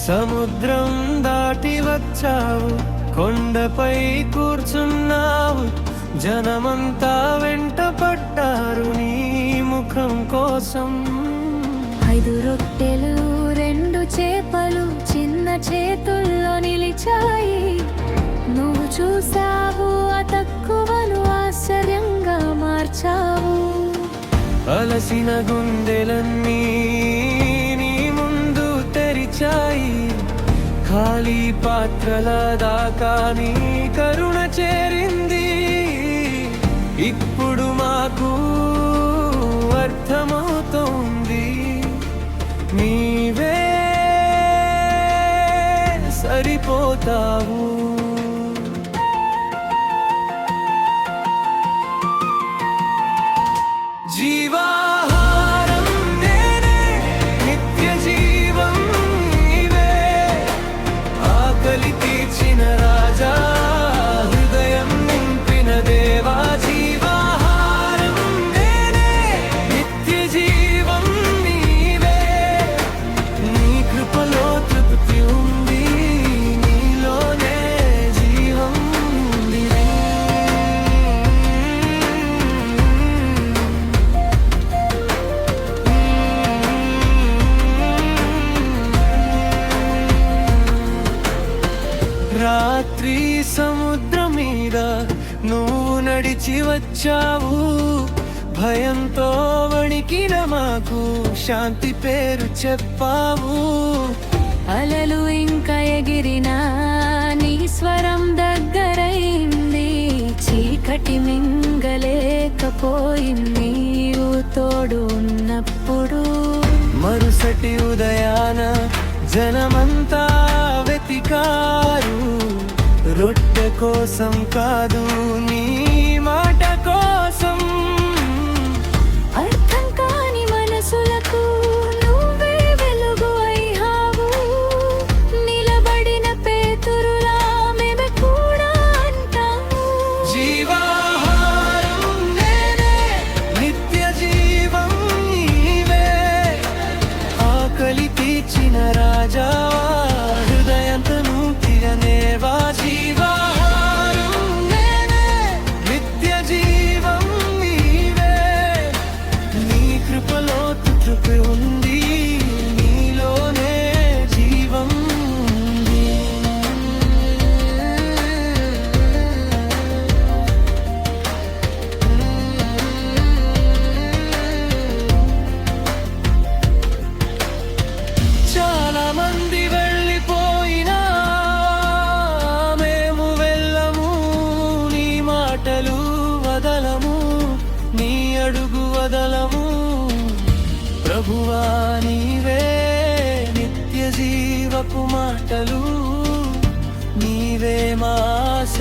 సముద్రం దాటి వచ్చావు, కొండపై కూర్చున్నావు, జనమంతా వెంట పడ్డారు నీ ముఖం కోసం. 5 రొట్టెలు 2 చేపలు చిన్న చేతుల్లో నిలిచాయి. నువ్వు చూసావు, ఆ తక్కువను ఆశ్చర్యంగా మార్చావు. అలసిన గుండెలన్నీ నీ ముందు తెరిచాయి, ఖాళీ పాత్రల దాకా నీ కరుణ చేరింది. ఇప్పుడు మాకు అర్థమవుతోంది, నీవే సరిపోతావు. జీవాహారం నేనే, నిత్య జీవం నీవే, ఆకలి తీర్చిన రాజా, హృదయం నింపిన దేవా. జీవాహారం నేనే, నిత్య జీవం నీవే, నీ కృపలో తృప్తి ఉంది, నీలోనే జీవం ఉంది. రాత్రి సముద్రం మీద నువ్వు నడిచి వచ్చావు, భయంతో వణికిన మాకు శాంతి పేరు చెప్పావు. అలలు ఇంకా ఎగిరినా నీ స్వరం దగ్గరైంది, చీకటి మింగలేకపోయింది నీవు తోడు ఉన్నప్పుడు. మరుసటి ఉదయాన జనమంతా వెతికారు, రొట్టె కోసం కాదు, నీ మాట కోసం. అర్థం కాని మనసులకు నువ్వే వెలుగు అయ్యావు, నిలబడిన పేతురులా మేము కూడా అంటాము. జీవాహారం నేనే, నిత్య జీవం నీవే, ఆకలి తీర్చిన రాజా, హృదయంతో తీరనేవా. జీవాహారం నేనే, నిత్య జీవం నీవే, నీ కృపలో తృప్తి ఉంది, నీలోనే జీవం ఉంది. చాలా మంది వెళ్ళిపోయినా మేము వెళ్ళము, నీ మాటలు వదలము, నీ అడుగు వదలము. ప్రభువా నీవే నిత్య జీవపు మాటలు, నీవే మా ఆశ.